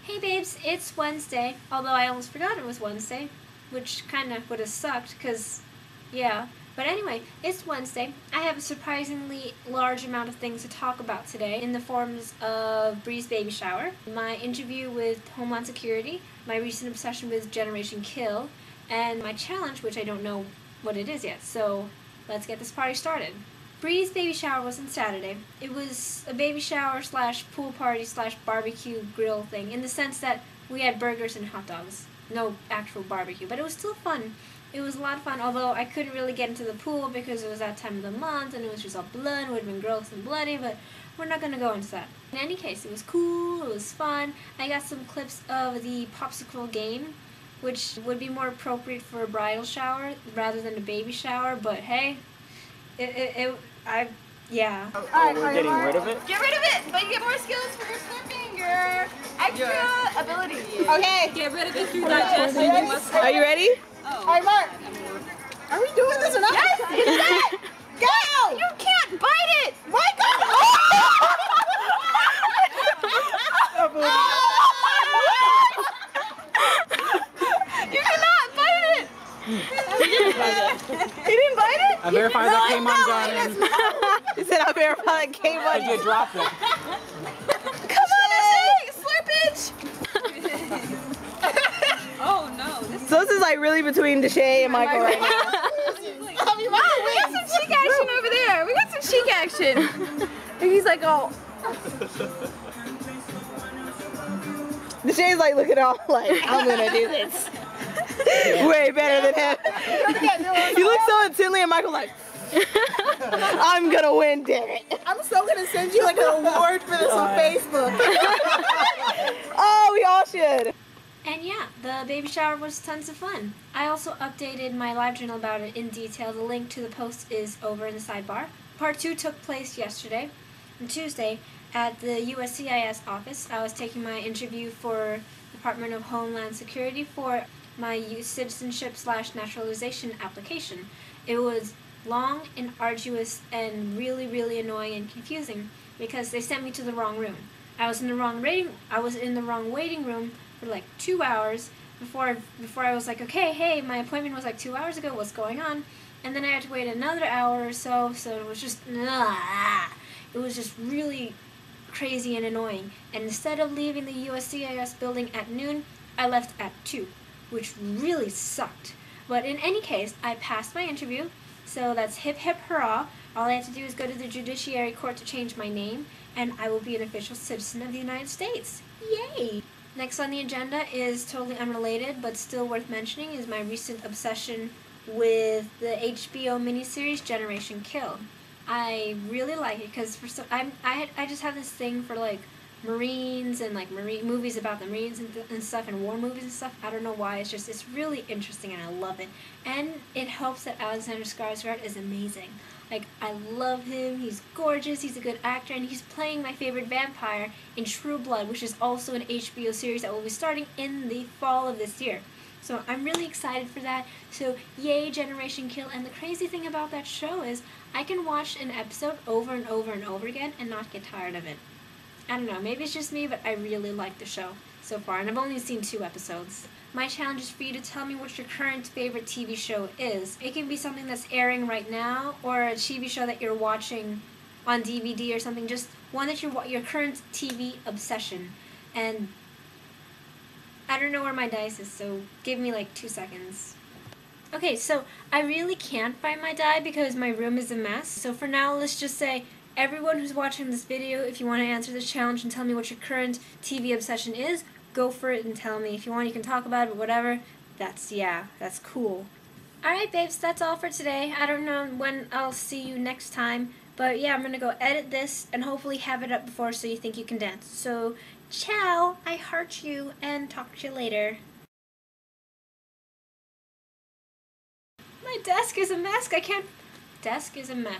Hey babes, it's Wednesday, although I almost forgot it was Wednesday, which kind of would have sucked, because, yeah. But anyway, it's Wednesday. I have a surprisingly large amount of things to talk about today in the forms of Bree's baby shower, my interview with Homeland Security, my recent obsession with Generation Kill, and my challenge, which I don't know what it is yet, so let's get this party started. Bree's baby shower was on Saturday. It was a baby shower / pool party / barbecue grill thing, in the sense that we had burgers and hot dogs. No actual barbecue, but it was still fun. It was a lot of fun, although I couldn't really get into the pool because it was that time of the month and it was just all blood. It would have been gross and bloody, but we're not going to go into that. In any case, it was cool, it was fun. I got some clips of the popsicle game, which would be more appropriate for a bridal shower rather than a baby shower, but hey, yeah. Oh, we're getting rid of it? Get rid of it, but you get more skills for your slipping, your extra ability. Okay. Get rid of it through digestion. You must. Are you ready? Oh. All right, Mark. Are we doing this or not? Yes, you did. Go! You can't bite it. My God! You cannot bite it. He didn't bite it? I verified that came undone. He said I verified that came I did drop it. Come on, slippage. Oh no. So this is like really between Deshae and Michael right now. Wow, we got some cheek action over there. We got some cheek action. And he's like, oh. Deshae's like looking all like, I'm gonna do this. Way better than him. You look so intently and Michael's like, I'm gonna win, damn it. I'm still gonna send you like an award for this on Facebook. Oh, we all should. And yeah, the baby shower was tons of fun. I also updated my live journal about it in detail. The link to the post is over in the sidebar. Part 2 took place yesterday, on Tuesday, at the USCIS office. I was taking my interview for Department of Homeland Security for my citizenship / naturalization application. It was long and arduous and really annoying and confusing because they sent me to the wrong room. I was in the wrong waiting room for like 2 hours before I was like, okay, hey, my appointment was like 2 hours ago, what's going on? And then I had to wait another hour or so it was just, it was just really crazy and annoying. And instead of leaving the USCIS building at noon, I left at 2, which really sucked. But in any case, I passed my interview, so that's hip hip hurrah. All I have to do is go to the Judiciary Court to change my name, and I will be an official citizen of the United States. Yay! Next on the agenda is totally unrelated, but still worth mentioning, is my recent obsession with the HBO miniseries Generation Kill. I really like it because I just have this thing for like Marines and like movies about the Marines and stuff, and war movies and stuff. I don't know why. It's really interesting and I love it. And it helps that Alexander Skarsgård is amazing. Like, I love him, he's gorgeous, he's a good actor, and he's playing my favorite vampire in True Blood, which is also an HBO series that will be starting in the fall of this year. So I'm really excited for that. So yay, Generation Kill. And the crazy thing about that show is I can watch an episode over and over and over again and not get tired of it. I don't know, maybe it's just me, but I really like the show so far, and I've only seen 2 episodes. My challenge is for you to tell me what your current favorite TV show is. It can be something that's airing right now, or a TV show that you're watching on DVD or something, just one that your current TV obsession. And I don't know where my dice is, so give me like 2 seconds. Okay, so I really can't find my die because my room is a mess. So for now, let's just say, everyone who's watching this video, if you want to answer this challenge and tell me what your current TV obsession is, go for it and tell me. If you want, you can talk about it, but whatever. That's cool. Alright, babes, that's all for today. I don't know when I'll see you next time, but yeah, I'm gonna go edit this and hopefully have it up before So You Think You Can Dance. So, ciao, I heart you, and talk to you later. My desk is a mess. Desk is a mess.